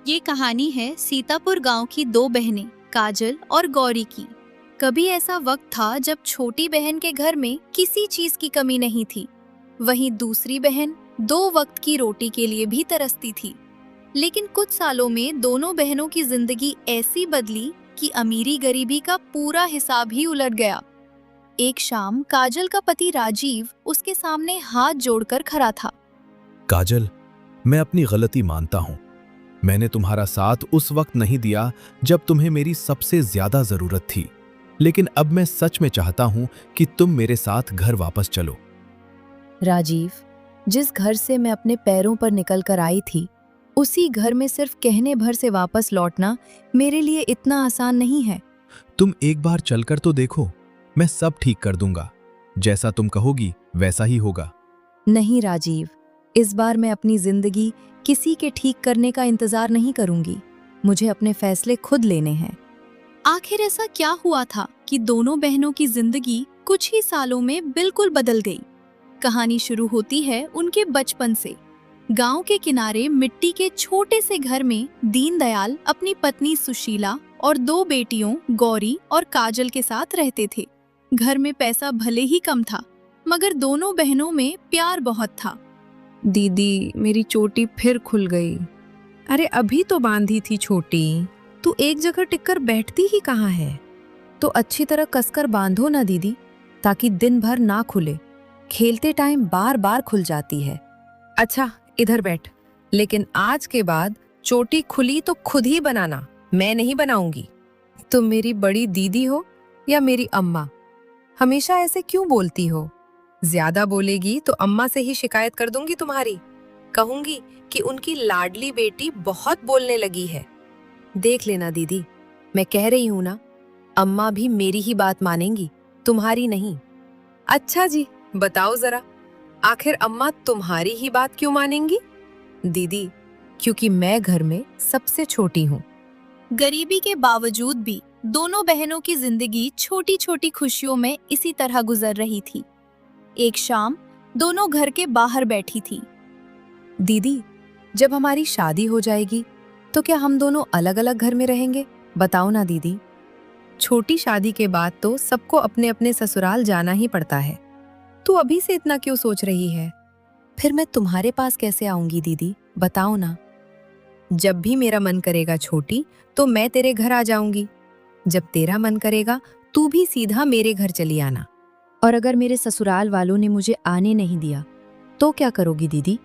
ये कहानी है सीतापुर गांव की दो बहनें काजल और गौरी की। कभी ऐसा वक्त था जब छोटी बहन के घर में किसी चीज की कमी नहीं थी। वहीं दूसरी बहन दो वक्त की रोटी के लिए भी तरसती थी। लेकिन कुछ सालों में दोनों बहनों की जिंदगी ऐसी बदली कि अमीरी गरीबी का पूरा हिसाब ही उलट गया। एक शाम काजल का पति राजीव उसके सामने हाथ जोड़कर खड़ा था। काजल, मैं अपनी गलती मानता हूं। मैंने तुम्हारा साथ उस वक्त नहीं दिया जब तुम्हें मेरी सबसे ज्यादा जरूरत थी। लेकिन अब मैं सच में चाहता हूं कि तुम मेरे साथ घर वापस चलो। राजीव, जिस घर से मैं अपने पैरों पर निकल कर आई थी, उसी घर में सिर्फ कहने भर से वापस लौटना मेरे लिए इतना आसान नहीं है। तुम एक बार चलकर तो देखो, मैं सब ठीक कर दूंगा। जैसा तुम कहोगी वैसा ही होगा। नहीं राजीव, इस बार मैं अपनी जिंदगी किसी के ठीक करने का इंतजार नहीं करूंगी। मुझे अपने फैसले खुद लेने हैं। आखिर ऐसा क्या हुआ था कि दोनों बहनों की जिंदगी कुछ ही सालों में बिल्कुल बदल गई। कहानी शुरू होती है उनके बचपन से। गांव के किनारे मिट्टी के छोटे से घर में दीनदयाल अपनी पत्नी सुशीला और दो बेटियों गौरी और काजल के साथ रहते थे। घर में पैसा भले ही कम था, मगर दोनों बहनों में प्यार बहुत था। दीदी, मेरी चोटी फिर खुल गई। अरे अभी तो बांधी थी छोटी, तू एक जगह टिककर बैठती ही कहाँ है? तो अच्छी तरह कसकर बांधो ना दीदी, ताकि दिन भर ना खुले। खेलते टाइम बार बार खुल जाती है। अच्छा इधर बैठ, लेकिन आज के बाद चोटी खुली तो खुद ही बनाना, मैं नहीं बनाऊंगी। तुम मेरी बड़ी दीदी हो या मेरी अम्मा? हमेशा ऐसे क्यों बोलती हो? ज्यादा बोलेगी तो अम्मा से ही शिकायत कर दूंगी तुम्हारी। कहूंगी कि उनकी लाडली बेटी बहुत बोलने लगी है। देख लेना दीदी, मैं कह रही हूं ना, अम्मा भी मेरी ही बात मानेंगी, तुम्हारी नहीं। अच्छा जी, बताओ जरा, आखिर अम्मा तुम्हारी ही बात क्यों मानेंगी? दीदी, क्योंकि मैं घर में सबसे छोटी हूँ। गरीबी के बावजूद भी दोनों बहनों की जिंदगी छोटी छोटी खुशियों में इसी तरह गुजर रही थी। एक शाम दोनों घर के बाहर बैठी थी। दीदी, जब हमारी शादी हो जाएगी तो क्या हम दोनों अलग अलग घर में रहेंगे? बताओ ना दीदी। छोटी शादी के बाद तो सबको अपने अपने ससुराल जाना ही पड़ता है। तू अभी से इतना क्यों सोच रही है? फिर मैं तुम्हारे पास कैसे आऊंगी दीदी, बताओ ना। जब भी मेरा मन करेगा छोटी, तो मैं तेरे घर आ जाऊंगी। जब तेरा मन करेगा तू भी सीधा मेरे घर चली आना। और अगर मेरे ससुराल वालों ने मुझे आने नहीं दिया तो क्या करोगी दीदी?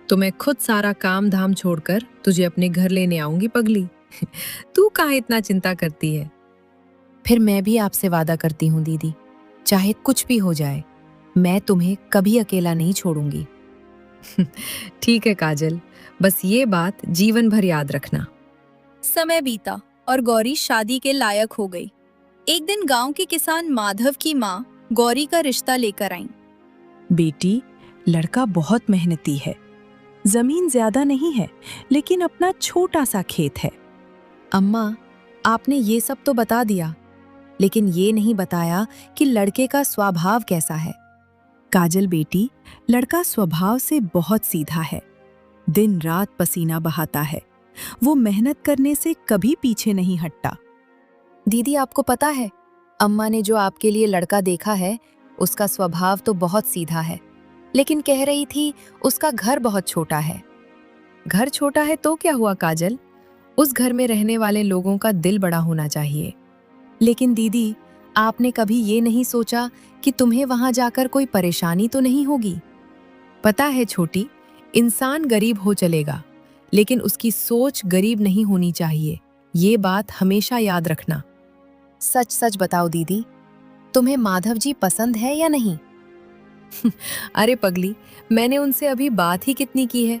तो मैं खुद सारा काम धाम छोड़कर तुझे अपने घर लेने आऊंगी पगली। तू कहाँ इतना चिंता करती है? फिर मैं भी आपसे वादा करती हूँ दीदी, चाहे कुछ भी हो जाए, मैं तुम्हें कभी अकेला नहीं छोड़ूंगी। ठीक है काजल, बस ये बात जीवन भर याद रखना। समय बीता और गौरी शादी के लायक हो गई। एक दिन गांव के किसान माधव की माँ गौरी का रिश्ता लेकर आईं। बेटी, लड़का बहुत मेहनती है। जमीन ज्यादा नहीं है, लेकिन अपना छोटा सा खेत है। अम्मा, आपने ये सब तो बता दिया, लेकिन ये नहीं बताया कि लड़के का स्वभाव कैसा है। काजल बेटी, लड़का स्वभाव से बहुत सीधा है। दिन रात पसीना बहाता है। वो मेहनत करने से कभी पीछे नहीं हटता। दीदी, आपको पता है, अम्मा ने जो आपके लिए लड़का देखा है, उसका स्वभाव तो बहुत सीधा है, लेकिन कह रही थी उसका घर बहुत छोटा है। घर छोटा है तो क्या हुआ काजल? उस घर में रहने वाले लोगों का दिल बड़ा होना चाहिए। लेकिन दीदी, आपने कभी ये नहीं सोचा कि तुम्हें वहां जाकर कोई परेशानी तो नहीं होगी? पता है छोटी, इंसान गरीब हो चलेगा, लेकिन उसकी सोच गरीब नहीं होनी चाहिए। ये बात हमेशा याद रखना। सच सच बताओ दीदी, तुम्हें माधव जी पसंद है या नहीं? अरे पगली, मैंने उनसे अभी बात ही कितनी की है।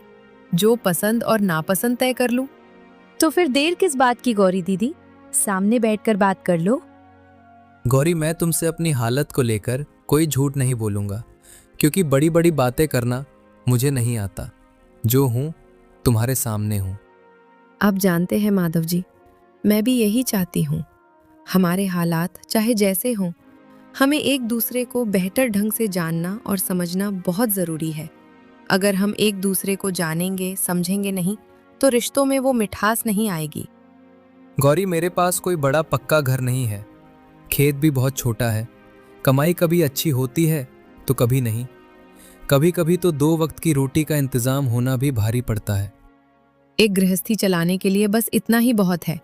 जो पसंद और नापसंद तय कर लूं। तो फिर देर किस बात की गौरी दीदी, सामने बैठकर बात कर लो। गौरी, मैं तुमसे अपनी हालत को लेकर कोई झूठ नहीं बोलूँगा, क्योंकि बड़ी बड़ी बातें करना मुझे नहीं आता। जो हूँ तुम्हारे सामने हूँ। आप जानते हैं माधव जी, मैं भी यही चाहती हूँ। हमारे हालात चाहे जैसे हों, हमें एक दूसरे को बेहतर ढंग से जानना और समझना बहुत ज़रूरी है। अगर हम एक दूसरे को जानेंगे समझेंगे नहीं, तो रिश्तों में वो मिठास नहीं आएगी। गौरी, मेरे पास कोई बड़ा पक्का घर नहीं है, खेत भी बहुत छोटा है, कमाई कभी अच्छी होती है तो कभी नहीं, कभी कभी तो 2 वक्त की रोटी का इंतजाम होना भी भारी पड़ता है। एक गृहस्थी चलाने के लिए बस इतना ही बहुत है।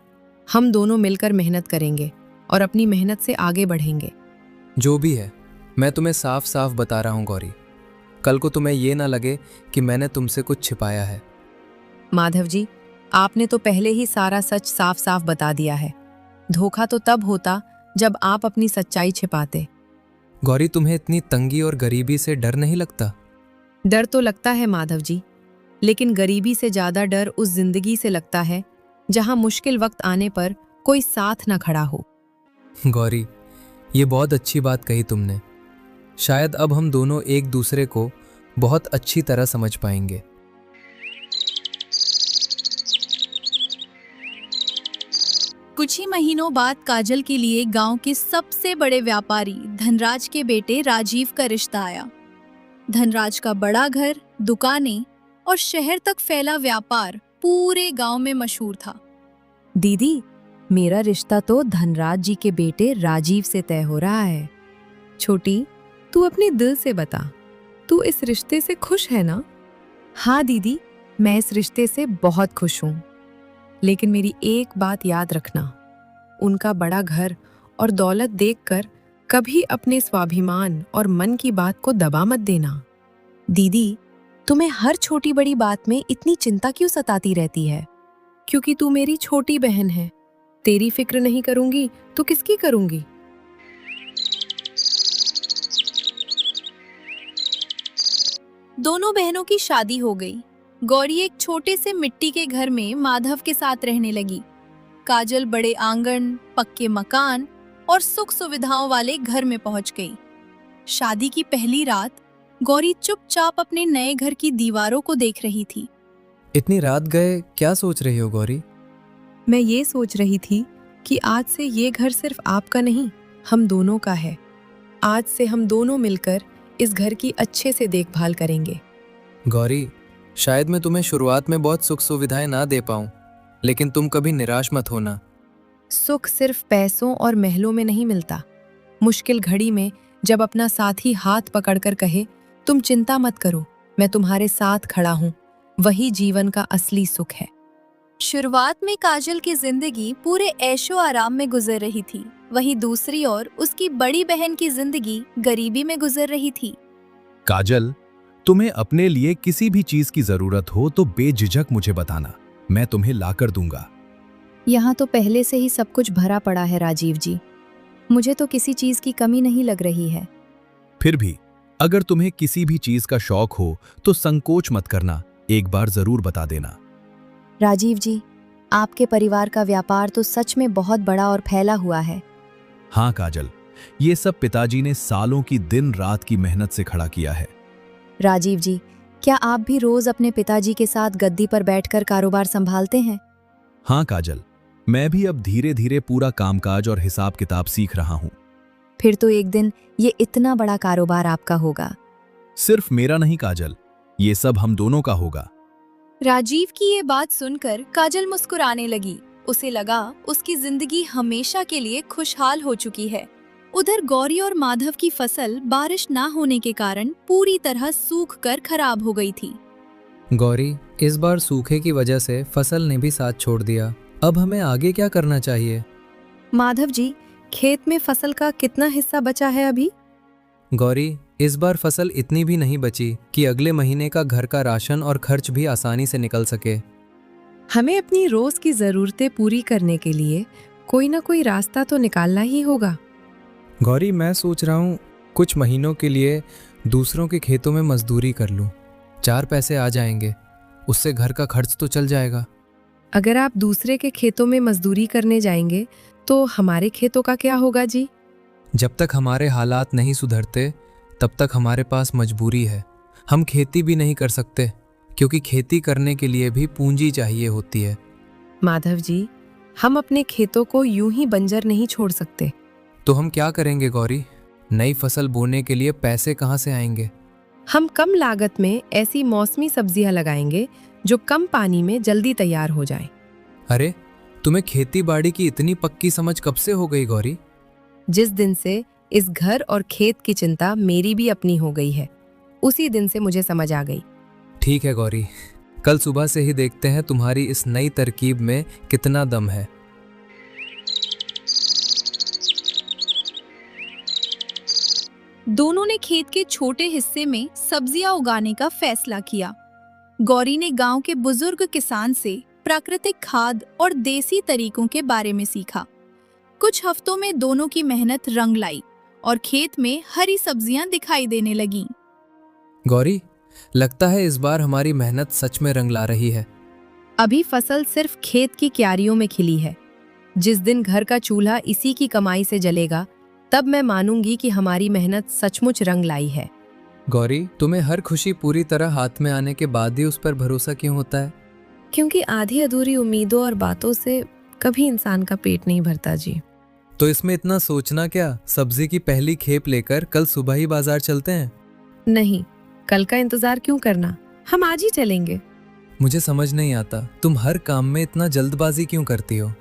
हम दोनों मिलकर मेहनत करेंगे और अपनी मेहनत से आगे बढ़ेंगे। जो भी है, मैं तुम्हें साफ साफ बता रहा हूँ गौरी, कल को तुम्हें ये ना लगे कि मैंने तुमसे कुछ छिपाया है। माधव जी, आपने तो पहले ही सारा सच साफ साफ बता दिया है। धोखा तो तब होता जब आप अपनी सच्चाई छिपाते। गौरी, तुम्हें इतनी तंगी और गरीबी से डर नहीं लगता? डर तो लगता है माधव जी, लेकिन गरीबी से ज्यादा डर उस जिंदगी से लगता है जहां मुश्किल वक्त आने पर कोई साथ ना खड़ा हो। गौरी, ये बहुत अच्छी बात कही तुमने। शायद अब हम दोनों एक दूसरे को बहुत अच्छी तरह समझ पाएंगे। कुछ ही महीनों बाद काजल के लिए गांव के सबसे बड़े व्यापारी धनराज के बेटे राजीव का रिश्ता आया। धनराज का बड़ा घर, दुकानें और शहर तक फैला व्यापार पूरे गांव में मशहूर था। दीदी, मेरा रिश्ता तो धनराज जी के बेटे राजीव से तय हो रहा है। छोटी, तू अपने दिल से बता, तू इस रिश्ते से खुश है ना? हाँ दीदी, मैं इस रिश्ते से बहुत खुश हूँ। लेकिन मेरी एक बात याद रखना, उनका बड़ा घर और दौलत देखकर कभी अपने स्वाभिमान और मन की बात को दबा मत देना। दीदी, तुम्हें हर छोटी बड़ी बात में इतनी चिंता क्यों सताती रहती है? क्योंकि तू मेरी छोटी बहन है। तेरी फिक्र नहीं करूंगी तो किसकी करूंगी? दोनों बहनों की शादी हो गई। गौरी एक छोटे से मिट्टी के घर में माधव के साथ रहने लगी। काजल बड़े आंगन, पक्के मकान और सुख सुविधाओं वाले घर में पहुंच गई। शादी की पहली रात गौरी चुपचाप अपने नए घर की दीवारों को देख रही थी। इतनी रात गए क्या सोच रही हो गौरी? मैं ये सोच रही थी कि आज से ये घर सिर्फ आपका नहीं, हम दोनों का है। आज से हम दोनों मिलकर इस घर की अच्छे से देखभाल करेंगे। गौरी, शायद मैं तुम्हें शुरुआत में बहुत सुख सुविधाएं ना दे पाऊं, लेकिन तुम कभी निराश मत होना। सुख सिर्फ पैसों और महलों में नहीं मिलता। मुश्किल घड़ी में जब अपना साथी हाथ पकड़कर कहे, तुम चिंता मत करो, मैं तुम्हारे साथ खड़ा हूँ, वही जीवन का असली सुख है। शुरुआत में काजल की जिंदगी पूरे ऐशो आराम में गुजर रही थी, वहीं दूसरी ओर उसकी बड़ी बहन की जिंदगी गरीबी में गुजर रही थी। काजल, तुम्हें अपने लिए किसी भी चीज की जरूरत हो तो बेझिझक मुझे बताना, मैं तुम्हें लाकर दूंगा। यहाँ तो पहले से ही सब कुछ भरा पड़ा है राजीव जी, मुझे तो किसी चीज की कमी नहीं लग रही है। फिर भी अगर तुम्हें किसी भी चीज का शौक हो तो संकोच मत करना, एक बार जरूर बता देना। राजीव जी, आपके परिवार का व्यापार तो सच में बहुत बड़ा और फैला हुआ है। हाँ काजल, ये सब पिताजी ने सालों की दिन रात की मेहनत से खड़ा किया है। राजीव जी, क्या आप भी रोज अपने पिताजी के साथ गद्दी पर बैठकर कारोबार संभालते हैं? हाँ काजल, मैं भी अब धीरे धीरे पूरा कामकाज और हिसाब किताब सीख रहा हूँ। फिर तो एक दिन ये इतना बड़ा कारोबार आपका होगा। सिर्फ मेरा नहीं काजल, ये सब हम दोनों का होगा। राजीव की ये बात सुनकर काजल मुस्कुराने लगी। उसे लगा उसकी जिंदगी हमेशा के लिए खुशहाल हो चुकी है। उधर गौरी और माधव की फसल बारिश ना होने के कारण पूरी तरह सूख कर खराब हो गई थी। गौरी, इस बार सूखे की वजह से फसल ने भी साथ छोड़ दिया। अब हमें आगे क्या करना चाहिए? माधव जी, खेत में फसल का कितना हिस्सा बचा है अभी? गौरी, इस बार फसल इतनी भी नहीं बची कि अगले महीने का घर का राशन और खर्च भी आसानी से निकल सके। हमें अपनी रोज की जरूरतें पूरी करने के लिए कोई ना कोई रास्ता तो निकालना ही होगा। गौरी, मैं सोच रहा हूँ कुछ महीनों के लिए दूसरों के खेतों में मजदूरी कर लूँ। 4 पैसे आ जाएंगे, उससे घर का खर्च तो चल जाएगा। अगर आप दूसरे के खेतों में मजदूरी करने जाएंगे तो हमारे खेतों का क्या होगा जी? जब तक हमारे हालात नहीं सुधरते तब तक हमारे पास मजबूरी है। हम खेती भी नहीं कर सकते क्योंकि खेती करने के लिए भी पूंजी चाहिए होती है। माधव जी, हम अपने खेतों को यूं ही बंजर नहीं छोड़ सकते। तो हम क्या करेंगे गौरी? नई फसल बोने के लिए पैसे कहाँ से आएंगे? हम कम लागत में ऐसी मौसमी सब्जियां लगाएंगे जो कम पानी में जल्दी तैयार हो जाए। अरे, तुम्हें खेती बाड़ी की इतनी पक्की समझ कब से हो गई गौरी? जिस दिन से इस घर और खेत की चिंता मेरी भी अपनी हो गई है, उसी दिन से मुझे समझ आ गई। ठीक है गौरी, कल सुबह से ही देखते हैं तुम्हारी इस नई तरकीब में कितना दम है। दोनों ने खेत के छोटे हिस्से में सब्जियां उगाने का फैसला किया। गौरी ने गांव के बुजुर्ग किसान से प्राकृतिक खाद और देसी तरीकों के बारे में सीखा। कुछ हफ्तों में दोनों की मेहनत रंग लाई और खेत में हरी सब्जियां दिखाई देने लगीं। गौरी, लगता है इस बार हमारी मेहनत सच में रंग ला रही है। अभी फसल सिर्फ खेत की क्यारियों में खिली है। जिस दिन घर का चूल्हा इसी की कमाई से जलेगा, तब मैं मानूंगी कि हमारी मेहनत सचमुच रंग लाई है। गौरी, तुम्हें हर खुशी पूरी तरह हाथ में आने के बाद ही उस पर भरोसा क्यों होता है? क्योंकि आधी अधूरी उम्मीदों और बातों से कभी इंसान का पेट नहीं भरता जी। तो इसमें इतना सोचना क्या? सब्जी की पहली खेप लेकर कल सुबह ही बाजार चलते हैं। नहीं, कल का इंतजार क्यों करना, हम आज ही चलेंगे। मुझे समझ नहीं आता, तुम हर काम में इतना जल्दबाजी क्यों करती हो?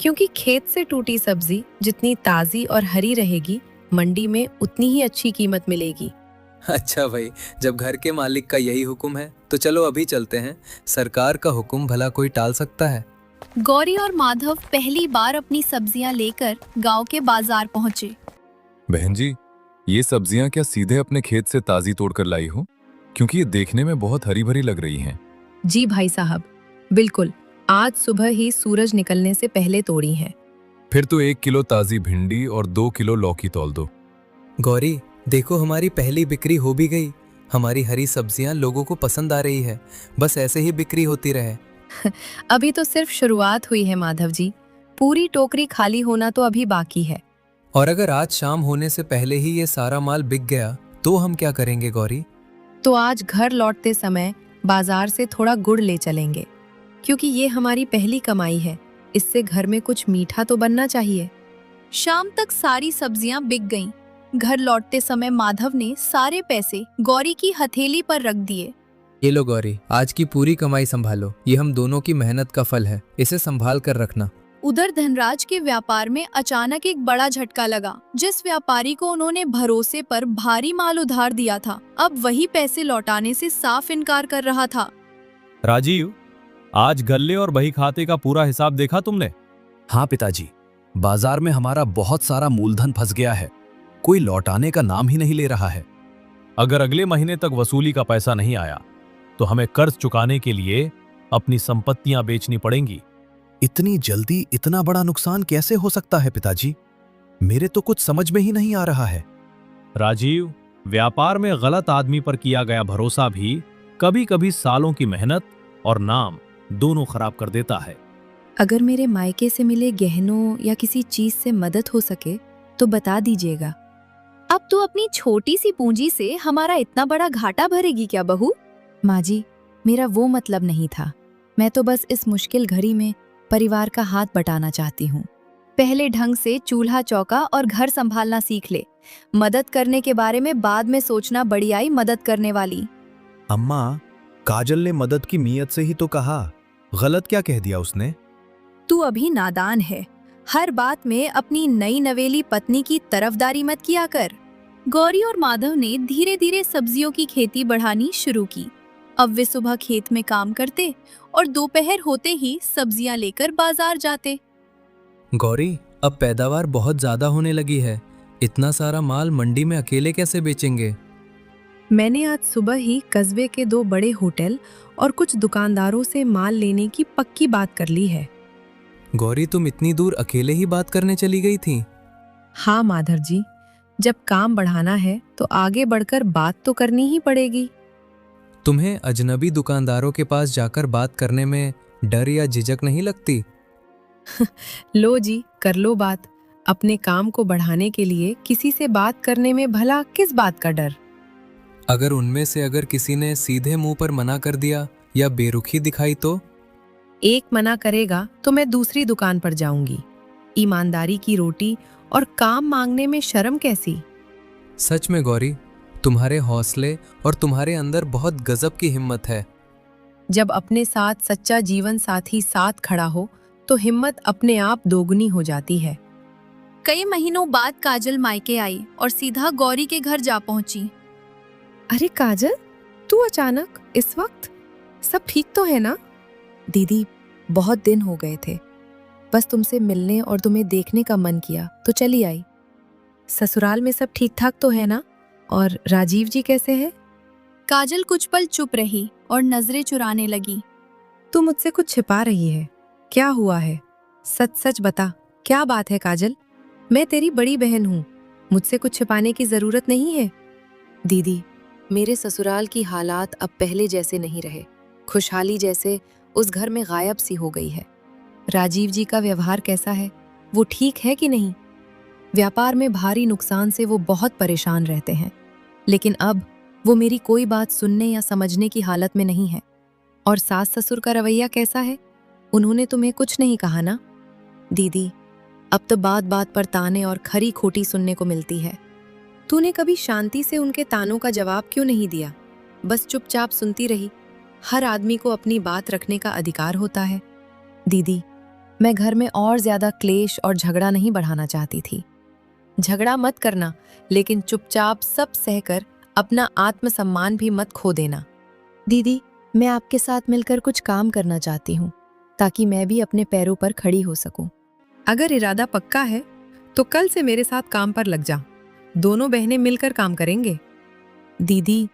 क्योंकि खेत से टूटी सब्जी जितनी ताजी और हरी रहेगी, मंडी में उतनी ही अच्छी कीमत मिलेगी। अच्छा भाई, जब घर के मालिक का यही हुक्म है तो चलो अभी चलते हैं। सरकार का हुक्म भला कोई टाल सकता है? गौरी और माधव पहली बार अपनी सब्जियां लेकर गांव के बाजार पहुंचे। बहन जी, ये सब्जियां क्या सीधे अपने खेत से ताजी तोड़कर लाई हो? क्योंकि ये देखने में बहुत हरी भरी लग रही हैं। जी भाई साहब, बिल्कुल, आज सुबह ही सूरज निकलने से पहले तोड़ी हैं। फिर तो 1 किलो ताजी भिंडी और 2 किलो लौकी तौल दो। गौरी, देखो हमारी पहली बिक्री हो भी गई। हमारी हरी सब्जियां लोगों को पसंद आ रही है। बस ऐसे ही बिक्री होती रहे। अभी तो सिर्फ शुरुआत हुई है माधव जी, पूरी टोकरी खाली होना तो अभी बाकी है। और अगर आज शाम होने से पहले ही ये सारा माल बिक गया तो हम क्या करेंगे गौरी? तो आज घर लौटते समय बाजार से थोड़ा गुड़ ले चलेंगे, क्योंकि ये हमारी पहली कमाई है। इससे घर में कुछ मीठा तो बनना चाहिए। शाम तक सारी सब्जियां बिक गईं। घर लौटते समय माधव ने सारे पैसे गौरी की हथेली पर रख दिए। ये लो गौरी, आज की पूरी कमाई संभालो। ये हम दोनों की मेहनत का फल है, इसे संभाल कर रखना। उधर धनराज के व्यापार में अचानक एक बड़ा झटका लगा। जिस व्यापारी को उन्होंने भरोसे पर भारी माल उधार दिया था, अब वही पैसे लौटाने से साफ इनकार कर रहा था। राजीव, आज गल्ले और बही खाते का पूरा हिसाब देखा तुमने? हाँ पिताजी, बाजार में हमारा बहुत सारा मूलधन फंस गया है। कोई लौटाने का नाम ही नहीं ले रहा है। अगर अगले महीने तक वसूली का पैसा नहीं आया तो हमें कर्ज चुकाने के लिए अपनी संपत्तियां बेचनी पड़ेंगी। इतनी जल्दी इतना बड़ा नुकसान कैसे हो सकता है पिताजी? मेरे तो कुछ समझ में ही नहीं आ रहा है। राजीव, व्यापार में गलत आदमी पर किया गया भरोसा भी कभी कभी सालों की मेहनत और नाम दोनों खराब कर देता है। अगर मेरे मायके से मिले गहनों या किसी चीज से मदद हो सके तो बता दीजिएगा। अब तू अपनी छोटी सी पूंजी से हमारा इतना बड़ा घाटा भरेगी क्या बहू? माँ जी, मेरा वो मतलब नहीं था। मैं तो बस इस मुश्किल घड़ी में परिवार का हाथ बटाना चाहती हूँ। पहले ढंग से चूल्हा चौका और घर संभालना सीख ले। मदद करने के बारे में बाद में सोचना, बड़ी आई मदद करने वाली। अम्मा, काजल ने मदद की नीयत से ही तो कहा, गलत क्या कह दिया उसने? तू अभी नादान है। हर बात में अपनी नई नवेली पत्नी की तरफदारी मत किया कर। गौरी और माधव ने धीरे धीरे सब्जियों की खेती बढ़ानी शुरू की। अब वे सुबह खेत में काम करते और दोपहर होते ही सब्जियां लेकर बाजार जाते। गौरी, अब पैदावार बहुत ज्यादा होने लगी है। इतना सारा माल मंडी में अकेले कैसे बेचेंगे? मैंने आज सुबह ही कस्बे के 2 बड़े होटल और कुछ दुकानदारों से माल लेने की पक्की बात कर ली है। गौरी, तुम इतनी दूर अकेले ही बात करने चली गई थी? हाँ माधव जी, जब काम बढ़ाना है तो आगे बढ़कर बात तो करनी ही पड़ेगी। तुम्हें अजनबी दुकानदारों के पास जाकर बात करने में डर या झिझक नहीं लगती? लो जी, कर लो बात। अपने काम को बढ़ाने के लिए किसी से बात करने में भला किस बात का डर? अगर उनमें से अगर किसी ने सीधे मुंह पर मना कर दिया या बेरुखी दिखाई तो? एक मना करेगा तो मैं दूसरी दुकान पर जाऊंगी। ईमानदारी की रोटी और काम मांगने में शर्म कैसी? सच में गौरी, तुम्हारे हौसले और तुम्हारे अंदर बहुत गजब की हिम्मत है। जब अपने साथ सच्चा जीवन साथी साथ खड़ा हो तो हिम्मत अपने आप दोगुनी हो जाती है। कई महीनों बाद काजल मायके आई और सीधा गौरी के घर जा पहुंची। अरे काजल, तू अचानक इस वक्त? सब ठीक तो है ना? दीदी, बहुत दिन हो गए थे, बस तुमसे मिलने और तुम्हें देखने का मन किया तो चली आई। ससुराल में सब ठीक ठाक तो है ना? और राजीव जी कैसे हैं? काजल कुछ पल चुप रही और नजरें चुराने लगी। तू मुझसे कुछ छिपा रही है, क्या हुआ है? सच सच बता, क्या बात है काजल? मैं तेरी बड़ी बहन हूँ, मुझसे कुछ छिपाने की जरूरत नहीं है। दीदी, मेरे ससुराल की हालात अब पहले जैसे नहीं रहे। खुशहाली जैसे उस घर में गायब सी हो गई है। राजीव जी का व्यवहार कैसा है? वो ठीक है कि नहीं? व्यापार में भारी नुकसान से वो बहुत परेशान रहते हैं, लेकिन अब वो मेरी कोई बात सुनने या समझने की हालत में नहीं है। और सास ससुर का रवैया कैसा है? उन्होंने तुम्हें कुछ नहीं कहा ना? दीदी, अब तो बात बात पर ताने और खरी खोटी सुनने को मिलती है। तूने कभी शांति से उनके तानों का जवाब क्यों नहीं दिया? बस चुपचाप सुनती रही। हर आदमी को अपनी बात रखने का अधिकार होता है। दीदी, मैं घर में और ज्यादा क्लेश और झगड़ा नहीं बढ़ाना चाहती थी। झगड़ा मत करना, लेकिन चुपचाप सब सहकर अपना आत्मसम्मान भी मत खो देना। दीदी, मैं आपके साथ मिलकर कुछ काम करना चाहती हूँ, ताकि मैं भी अपने पैरों पर खड़ी हो सकूं। अगर इरादा पक्का है तो कल से मेरे साथ काम पर लग जा। दोनों बहनें मिलकर काम करेंगे। दीदी,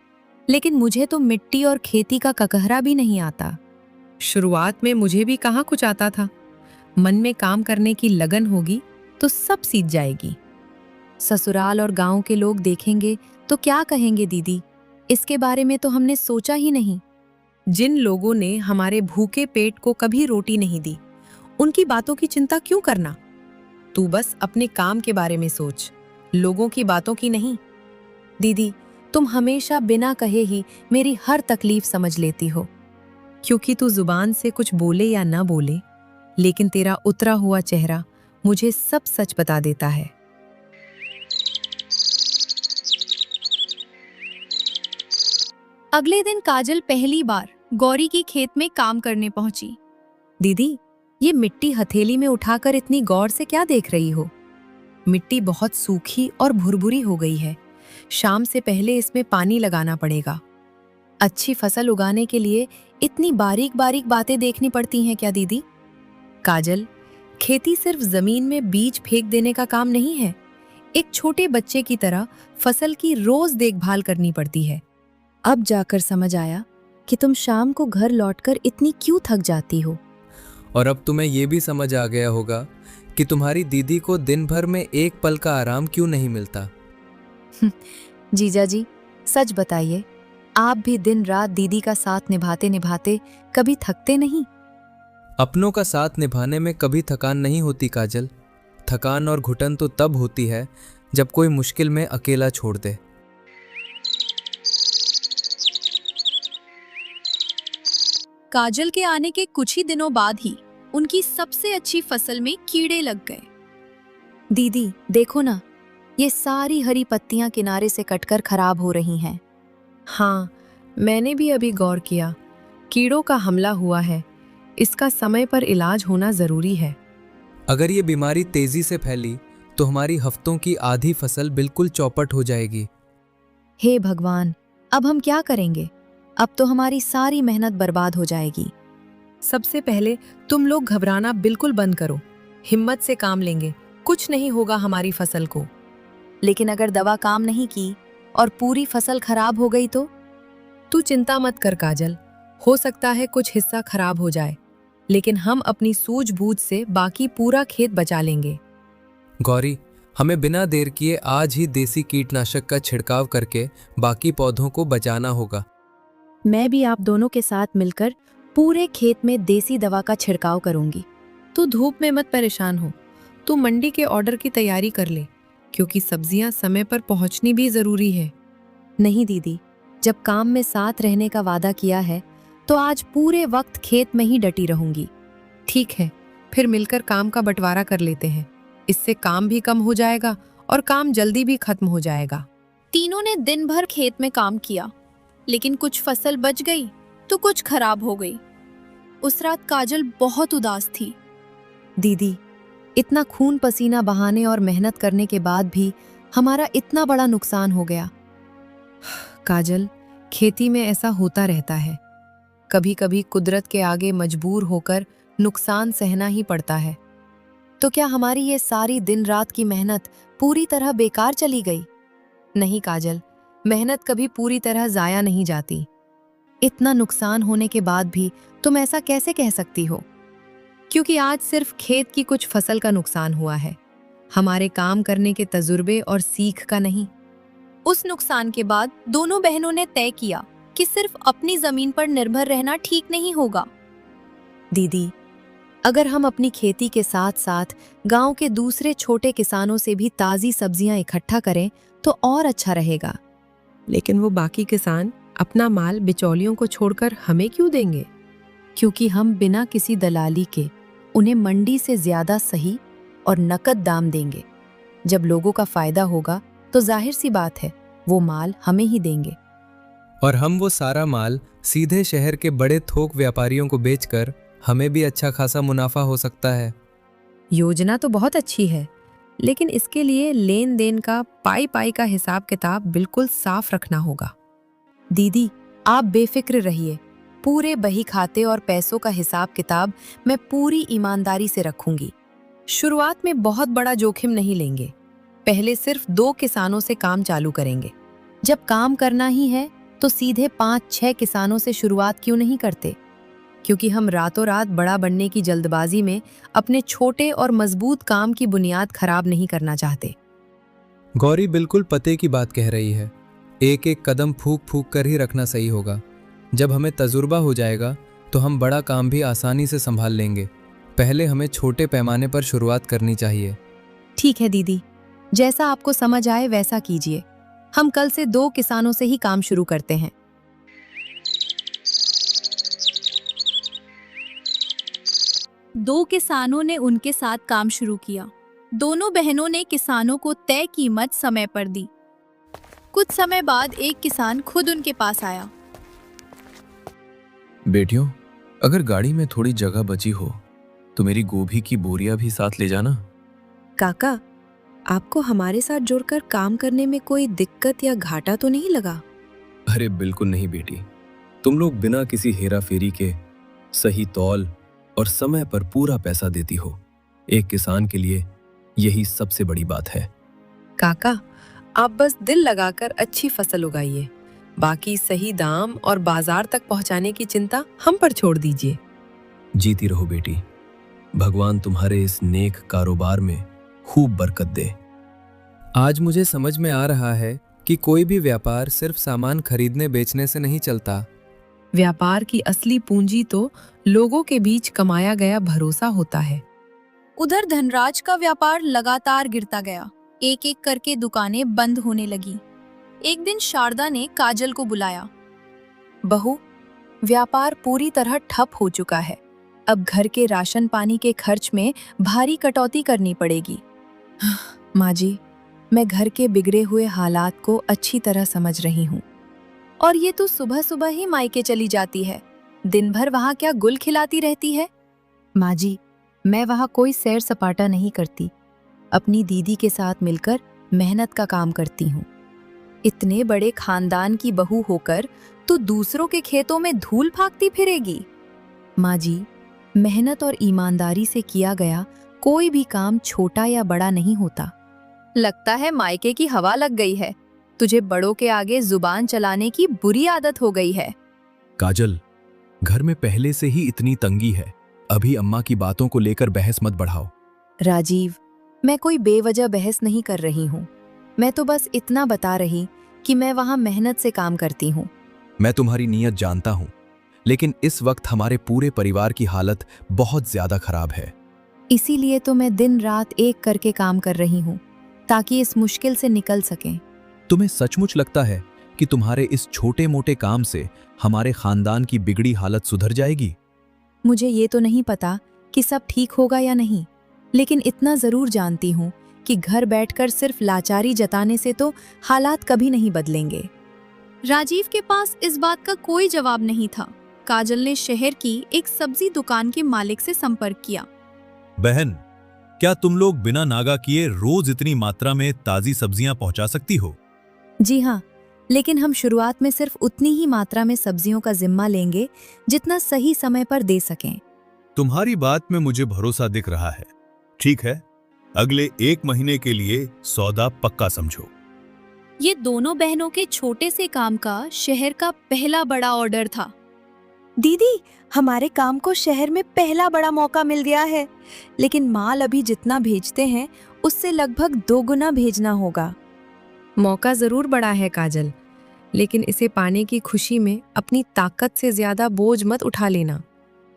लेकिन मुझे तो मिट्टी और खेती का ककहरा भी नहीं आता। शुरुआत में मुझे भी कहाँ कुछ आता था। मन में काम करने की लगन होगी तो सब सीख जाएगी। ससुराल और गांव के लोग देखेंगे तो क्या कहेंगे दीदी? इसके बारे में तो हमने सोचा ही नहीं। जिन लोगों ने हमारे भूखे पेट को कभी रोटी नहीं दी, उनकी बातों की चिंता क्यों करना? तू बस अपने काम के बारे में सोच, लोगों की बातों की नहीं। दीदी, तुम हमेशा बिना कहे ही मेरी हर तकलीफ समझ लेती हो। क्योंकि तू जुबान से कुछ बोले या ना बोले, लेकिन तेरा उतरा हुआ चेहरा मुझे सब सच बता देता है। अगले दिन काजल पहली बार गौरी की खेत में काम करने पहुंची। दीदी, ये मिट्टी हथेली में उठाकर इतनी गौर से क्या देख रही हो? मिट्टी बहुत सूखी और भुरभुरी हो गई है। शाम से पहले इसमें पानी लगाना पड़ेगा। अच्छी फसल उगाने के लिए इतनी बारीक बारीक बातें देखनी पड़ती हैं क्या दीदी? काजल, खेती सिर्फ जमीन में बीज फेंक देने का काम नहीं है। एक छोटे बच्चे की तरह फसल की रोज देखभाल करनी पड़ती है। अब जाकर समझ आया कि तुम शाम को घर लौटकर इतनी क्यों थक जाती हो। और अब तुम्हें ये भी समझ आ गया होगा कि तुम्हारी दीदी को दिन भर में एक पल का आराम क्यों नहीं मिलता। जीजा जी, सच बताइए, आप भी दिन रात दीदी का साथ निभाते निभाते कभी थकते नहीं? अपनों का साथ निभाने में कभी थकान नहीं होती काजल। थकान और घुटन तो तब होती है जब कोई मुश्किल में अकेला छोड़ दे। काजल के आने के कुछ ही दिनों बाद ही उनकी सबसे अच्छी फसल में कीड़े लग गए। दीदी, देखो ना, ये सारी हरी पत्तियां किनारे से कटकर खराब हो रही हैं। हाँ, मैंने भी अभी गौर किया। कीड़ों का हमला हुआ है। इसका समय पर इलाज होना जरूरी है। अगर ये बीमारी तेजी से फैली तो हमारी हफ्तों की आधी फसल बिल्कुल चौपट हो जाएगी। हे भगवान, अब हम क्या करेंगे? अब तो हमारी सारी मेहनत बर्बाद हो जाएगी। सबसे पहले तुम लोग घबराना बिल्कुल बंद करो। हिम्मत से काम लेंगे, कुछ नहीं होगा हमारी फसल को। लेकिन अगर दवा काम नहीं की और पूरी फसल खराब हो गई तो? तू चिंता मत कर काजल, हो सकता है कुछ हिस्सा खराब हो जाए, लेकिन हम अपनी सूझबूझ से बाकी पूरा खेत बचा लेंगे। गौरी, हमें बिना देर किए आज ही देसी कीटनाशक का छिड़काव करके बाकी पौधों को बचाना होगा। मैं भी आप दोनों के साथ मिलकर पूरे खेत में देसी दवा का छिड़काव करूंगी। तू धूप में मत परेशान हो। तू मंडी के ऑर्डर की तैयारी कर ले, क्योंकि सब्जियां समय पर पहुंचनी भी जरूरी है। नहीं दीदी, जब काम में साथ रहने का वादा किया है तो आज पूरे वक्त खेत में ही डटी रहूंगी। ठीक है, फिर मिलकर काम का बंटवारा कर लेते हैं। इससे काम भी कम हो जाएगा और काम जल्दी भी खत्म हो जाएगा। तीनों ने दिन भर खेत में काम किया, लेकिन कुछ फसल बच गई तो कुछ खराब हो गई। उस रात काजल बहुत उदास थी। दीदी, इतना खून पसीना बहाने और मेहनत करने के बाद भी हमारा इतना बड़ा नुकसान हो गया। काजल, खेती में ऐसा होता रहता है। कभी कभी कुदरत के आगे मजबूर होकर नुकसान सहना ही पड़ता है। तो क्या हमारी ये सारी दिन रात की मेहनत पूरी तरह बेकार चली गई? नहीं काजल, मेहनत कभी पूरी तरह जाया नहीं जाती। इतना नुकसान होने के बाद भी तुम ऐसा कैसे कह सकती हो? क्योंकि आज सिर्फ खेत की कुछ फसल का नुकसान हुआ है, हमारे काम करने के तजुर्बे और सीख का नहीं। उस नुकसान के बाद दोनों बहनों ने तय किया कि सिर्फ अपनी जमीन पर निर्भर रहना ठीक नहीं होगा। दीदी, अगर हम अपनी खेती के साथ साथ गांव के दूसरे छोटे किसानों से भी ताज़ी सब्जियां इकट्ठा करें तो और अच्छा रहेगा। लेकिन वो बाकी किसान अपना माल बिचौलियों को छोड़कर हमें क्यों देंगे? क्योंकि हम बिना किसी दलाली के उन्हें मंडी से ज्यादा सही और नकद दाम देंगे। जब लोगों का फायदा होगा तो जाहिर सी बात है वो माल हमें ही देंगे। और हम वो सारा माल सीधे शहर के बड़े थोक व्यापारियों को बेचकर हमें भी अच्छा खासा मुनाफा हो सकता है। योजना तो बहुत अच्छी है, लेकिन इसके लिए लेन देन का पाई पाई का हिसाब किताब बिल्कुल साफ रखना होगा। दीदी, आप बेफिक्र रहिए। पूरे बही खाते और पैसों का हिसाब किताब मैं पूरी ईमानदारी से रखूंगी। शुरुआत में बहुत बड़ा जोखिम नहीं लेंगे। पहले सिर्फ 2 किसानों से काम चालू करेंगे। जब काम करना ही है तो सीधे 5-6 किसानों से शुरुआत क्यों नहीं करते? क्योंकि हम रातों रात बड़ा बनने की जल्दबाजी में अपने छोटे और मजबूत काम की बुनियाद खराब नहीं करना चाहते। गौरी बिल्कुल पते की बात कह रही है। एक एक कदम फूक फूक कर ही रखना सही होगा। जब हमें तजुर्बा हो जाएगा तो हम बड़ा काम भी आसानी से संभाल लेंगे। पहले हमें छोटे पैमाने पर शुरुआत करनी चाहिए। ठीक है दीदी, जैसा आपको समझ आए वैसा कीजिए। हम कल से 2 किसानों से ही काम शुरू करते हैं। दो किसानों ने उनके साथ काम शुरू किया। दोनों बहनों ने किसानों को तय कीमत समय पर दी। कुछ समय बाद एक किसान खुद उनके पास आया। बेटियों, अगर गाड़ी में थोड़ी जगह बची हो तो मेरी गोभी की बोरियां भी साथ ले जाना। काका, आपको हमारे साथ जुड़कर काम करने में कोई दिक्कत या घाटा तो नहीं लगा? अरे बिल्कुल नहीं बेटी, तुम लोग बिना किसी हेरा फेरी के सही तौल और समय पर पूरा पैसा देती हो। एक किसान के लिए यही सबसे बड़ी बात है। काका, आप बस दिल लगाकर अच्छी फसल उगाइए। बाकी सही दाम और बाजार तक पहुंचाने की चिंता हम पर छोड़ दीजिए। जीती रहो बेटी। भगवान तुम्हारे इस नेक कारोबार में खूब बरकत दे। आज मुझे समझ में आ रहा है कि कोई भी व्यापार सिर्फ सामान खरीदने बेचने से नहीं चलता। व्यापार की असली पूंजी तो लोगों के बीच कमाया गया भरोसा होता है। उधर धनराज का व्यापार लगातार गिरता गया। एक एक करके दुकानें बंद होने लगी। एक दिन शारदा ने काजल को बुलाया। बहू, व्यापार पूरी तरह ठप हो चुका है। अब घर के राशन पानी के खर्च में भारी कटौती करनी पड़ेगी। माँ जी, मैं घर के बिगड़े हुए हालात को अच्छी तरह समझ रही हूँ। और ये तो सुबह सुबह ही मायके चली जाती है। दिन भर वहाँ क्या गुल खिलाती रहती है? माँ जी, मैं वहाँ कोई सैर सपाटा नहीं करती। अपनी दीदी के साथ मिलकर मेहनत का काम करती हूँ। इतने बड़े खानदान की बहू होकर तो दूसरों के खेतों में धूल फाकती फिरेगी। माँ जी, मेहनत और ईमानदारी से किया गया कोई भी काम छोटा या बड़ा नहीं होता। लगता है मायके की हवा लग गई है। तुझे बड़ों के आगे जुबान चलाने की बुरी आदत हो गई है। काजल, घर में पहले से ही इतनी तंगी है। अभी अम्मा की बातों को लेकर बहस मत बढ़ाओ। राजीव, मैं कोई बेवजह बहस नहीं कर रही हूँ। मैं तो बस इतना बता रही कि मैं वहाँ मेहनत से काम करती हूँ। मैं तुम्हारी नीयत जानता हूँ, लेकिन इस वक्त हमारे पूरे परिवार की हालत बहुत ज्यादा खराब है। इसीलिए तो मैं दिन रात एक करके काम कर रही हूँ, ताकि इस मुश्किल से निकल सकें। तुम्हें सचमुच लगता है कि तुम्हारे इस छोटे मोटे काम से हमारे खानदान की बिगड़ी हालत सुधर जाएगी? मुझे ये तो नहीं पता कि सब ठीक होगा या नहीं, लेकिन इतना जरूर जानती हूँ कि घर बैठकर सिर्फ लाचारी जताने से तो हालात कभी नहीं बदलेंगे। राजीव के पास इस बात का कोई जवाब नहीं था। काजल ने शहर की एक सब्जी दुकान के मालिक से संपर्क किया। बहन, क्या तुम लोग बिना नागा किए रोज इतनी मात्रा में ताजी सब्जियां पहुंचा सकती हो? जी हाँ, लेकिन हम शुरुआत में सिर्फ उतनी ही मात्रा में सब्जियों का जिम्मा लेंगे जितना सही समय पर दे सकें। तुम्हारी बात में मुझे भरोसा दिख रहा है। ठीक है, अगले 1 महीने के लिए सौदा पक्का समझो। ये दोनों बहनों के छोटे से काम का शहर का पहला बड़ा ऑर्डर था। दीदी, हमारे काम को शहर में पहला बड़ा मौका मिल गया है, लेकिन माल अभी जितना भेजते हैं उससे लगभग 2 गुना भेजना होगा। मौका जरूर बड़ा है काजल, लेकिन इसे पाने की खुशी में अपनी ताकत से ज्यादा बोझ मत उठा लेना।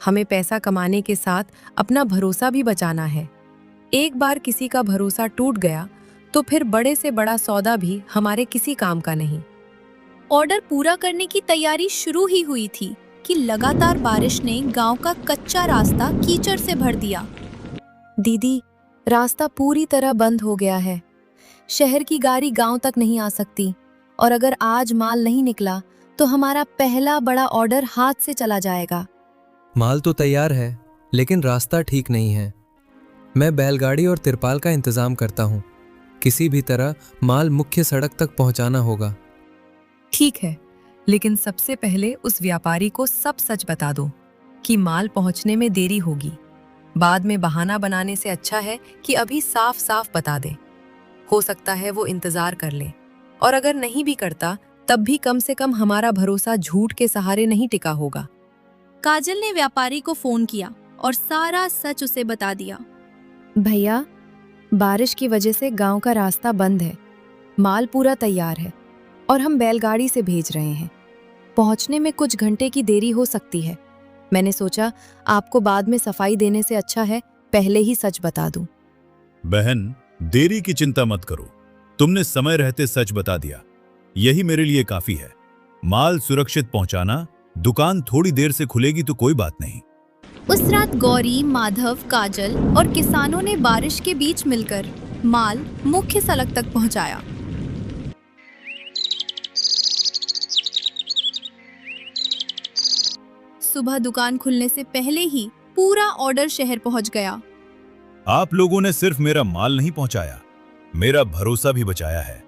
हमें पैसा कमाने के साथ अपना भरोसा भी बचाना है। एक बार किसी का भरोसा टूट गया तो फिर बड़े से बड़ा सौदा भी हमारे किसी काम का नहीं। ऑर्डर पूरा करने की तैयारी शुरू ही हुई थी कि लगातार बारिश ने गांव का कच्चा रास्ता कीचड़ से भर दिया। दीदी, रास्ता पूरी तरह बंद हो गया है। शहर की गाड़ी गांव तक नहीं आ सकती, और अगर आज माल नहीं निकला तो हमारा पहला बड़ा ऑर्डर हाथ से चला जाएगा। माल तो तैयार है, लेकिन रास्ता ठीक नहीं है। मैं बैलगाड़ी और तिरपाल का इंतजाम करता हूँ। किसी भी तरह माल मुख्य सड़क तक पहुँचाना होगा। ठीक है, लेकिन सबसे पहले उस व्यापारी को सब सच बता दो कि माल पहुंचने में देरी होगी। बाद में बहाना बनाने से अच्छा है कि अभी साफ साफ बता दे। हो सकता है वो इंतजार कर ले, और अगर नहीं भी करता तब भी कम से कम हमारा भरोसा झूठ के सहारे नहीं टिका होगा। काजल ने व्यापारी को फोन किया और सारा सच उसे बता दिया। भैया, बारिश की वजह से गांव का रास्ता बंद है। माल पूरा तैयार है और हम बैलगाड़ी से भेज रहे हैं। पहुंचने में कुछ घंटे की देरी हो सकती है। मैंने सोचा आपको बाद में सफाई देने से अच्छा है पहले ही सच बता दूं। बहन, देरी की चिंता मत करो। तुमने समय रहते सच बता दिया, यही मेरे लिए काफी है। माल सुरक्षित पहुंचाना, दुकान थोड़ी देर से खुलेगी तो कोई बात नहीं। उस रात गौरी, माधव, काजल और किसानों ने बारिश के बीच मिलकर माल मुख्य सड़क तक पहुंचाया। सुबह दुकान खुलने से पहले ही पूरा ऑर्डर शहर पहुंच गया। आप लोगों ने सिर्फ मेरा माल नहीं पहुंचाया, मेरा भरोसा भी बचाया है।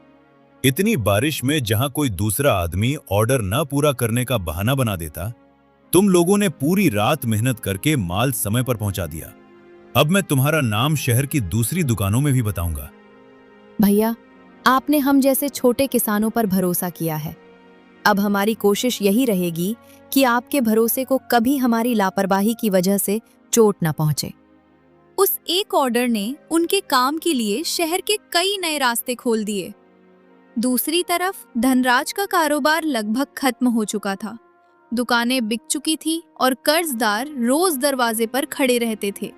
इतनी बारिश में जहां कोई दूसरा आदमी ऑर्डर न पूरा करने का बहाना बना देता, तुम लोगों ने पूरी रात मेहनत करके माल समय पर पहुंचा दिया। अब मैं तुम्हारा नाम शहर की दूसरी दुकानों में भी बताऊंगा। भैया, आपने हम जैसे छोटे किसानों पर भरोसा किया है। अब हमारी कोशिश यही रहेगी कि आपके भरोसे को कभी हमारी लापरवाही की वजह से चोट न पहुंचे। उस एक ऑर्डर ने उनके काम के लिए शहर के कई नए रास्ते खोल दिए। दूसरी तरफ धनराज का कारोबार लगभग खत्म हो चुका था। दुकानें बिक चुकी थी और कर्जदार रोज दरवाजे पर खड़े रहते थे।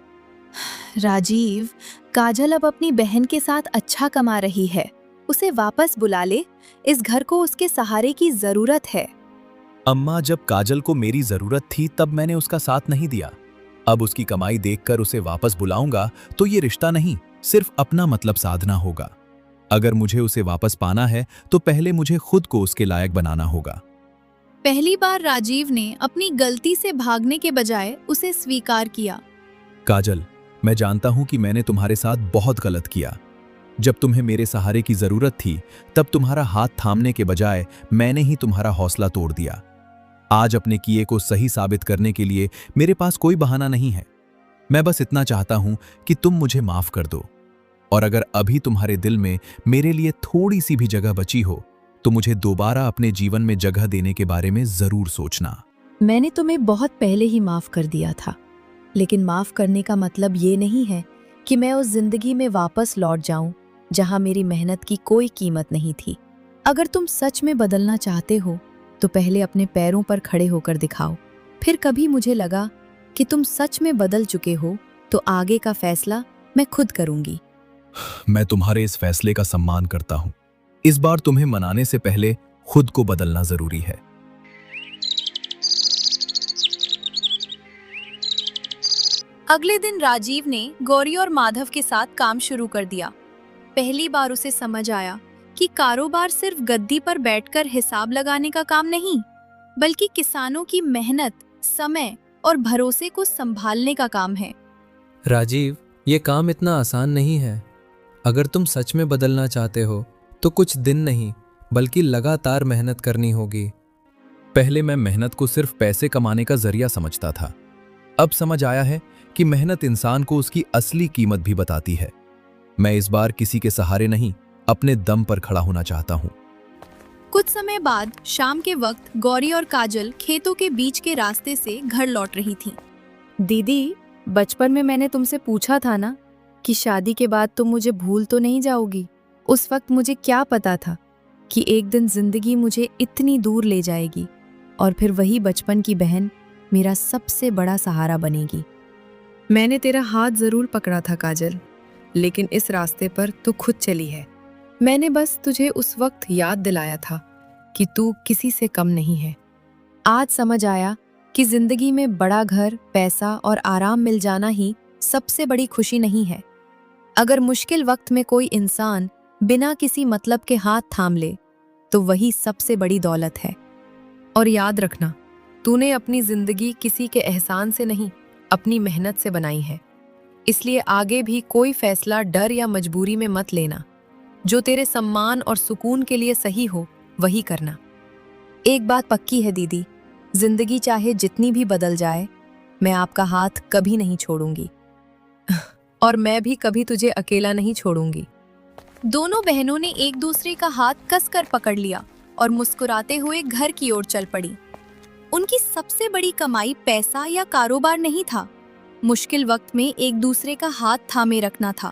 राजीव, काजल अब अपनी बहन के साथ अच्छा कमा रही है। उसे वापस बुला ले, इस घर को उसके सहारे की जरूरत है। अम्मा, जब काजल को मेरी जरूरत थी तब मैंने उसका साथ नहीं दिया। अब उसकी कमाई देखकर उसे वापस बुलाऊंगा तो ये रिश्ता नहीं, सिर्फ अपना मतलब साधना होगा। अगर मुझे उसे वापस पाना है तो पहले मुझे खुद को उसके लायक बनाना होगा। पहली बार राजीव ने अपनी गलती से भागने के बजाय उसे स्वीकार किया। काजल, मैं जानता हूं कि मैंने तुम्हारे साथ बहुत गलत किया। जब तुम्हें मेरे सहारे की जरूरत थी तब तुम्हारा हाथ थामने के बजाय मैंने ही तुम्हारा हौसला तोड़ दिया। आज अपने किए को सही साबित करने के लिए मेरे पास कोई बहाना नहीं है। मैं बस इतना चाहता हूं कि तुम मुझे माफ कर दो, और अगर अभी तुम्हारे दिल में मेरे लिए थोड़ी सी भी जगह बची हो तो मुझे दोबारा अपने जीवन में जगह देने के बारे में जरूर सोचना। मैंने तुम्हें बहुत पहले ही माफ कर दिया था, लेकिन माफ करने का मतलब ये नहीं है कि मैं उस जिंदगी में वापस लौट जाऊं जहां मेरी मेहनत की कोई कीमत नहीं थी। अगर तुम सच में बदलना चाहते हो तो पहले अपने पैरों पर खड़े होकर दिखाओ। फिर कभी मुझे लगा कि तुम सच में बदल चुके हो तो आगे का फैसला मैं खुद करूंगी। मैं तुम्हारे इस फैसले का सम्मान करता हूं। इस बार तुम्हें मनाने से पहले खुद को बदलना जरूरी है। अगले दिन राजीव ने गौरी और माधव के साथ काम शुरू कर दिया। पहली बार उसे समझ आया कि कारोबार सिर्फ गद्दी पर बैठकर हिसाब लगाने का काम नहीं, बल्कि किसानों की मेहनत, समय और भरोसे को संभालने का काम है। राजीव, ये काम इतना आसान नहीं है। अगर तुम सच में बदलना चाहते हो तो कुछ दिन नहीं बल्कि लगातार मेहनत करनी होगी। पहले मैं मेहनत को सिर्फ पैसे कमाने का जरिया समझता था। अब समझ आया है कि मेहनत इंसान को उसकी असली कीमत भी बताती है। मैं इस बार किसी के सहारे नहीं, अपने दम पर खड़ा होना चाहता हूँ। कुछ समय बाद शाम के वक्त गौरी और काजल खेतों के बीच के रास्ते से घर लौट रही थीं। दीदी, बचपन में मैंने तुमसे पूछा था ना कि शादी के बाद तुम मुझे भूल तो नहीं जाओगी। उस वक्त मुझे क्या पता था कि एक दिन जिंदगी मुझे इतनी दूर ले जाएगी और फिर वही बचपन की बहन मेरा सबसे बड़ा सहारा बनेगी। मैंने तेरा हाथ जरूर पकड़ा था काजल, लेकिन इस रास्ते पर तू खुद चली है। मैंने बस तुझे उस वक्त याद दिलाया था कि तू किसी से कम नहीं है। आज समझ आया कि जिंदगी में बड़ा घर, पैसा और आराम मिल जाना ही सबसे बड़ी खुशी नहीं है। अगर मुश्किल वक्त में कोई इंसान बिना किसी मतलब के हाथ थाम ले तो वही सबसे बड़ी दौलत है। और याद रखना, तूने अपनी जिंदगी किसी के एहसान से नहीं, अपनी मेहनत से बनाई है। इसलिए आगे भी कोई फैसला डर या मजबूरी में मत लेना। जो तेरे सम्मान और सुकून के लिए सही हो वही करना। एक बात पक्की है दीदी, जिंदगी चाहे जितनी भी बदल जाए, मैं आपका हाथ कभी नहीं छोड़ूंगी। और मैं भी कभी तुझे अकेला नहीं छोड़ूंगी। दोनों बहनों ने एक दूसरे का हाथ कसकर पकड़ लिया और मुस्कुराते हुए घर की ओर चल पड़ी। उनकी सबसे बड़ी कमाई पैसा या कारोबार नहीं था, मुश्किल वक्त में एक दूसरे का हाथ थामे रखना था।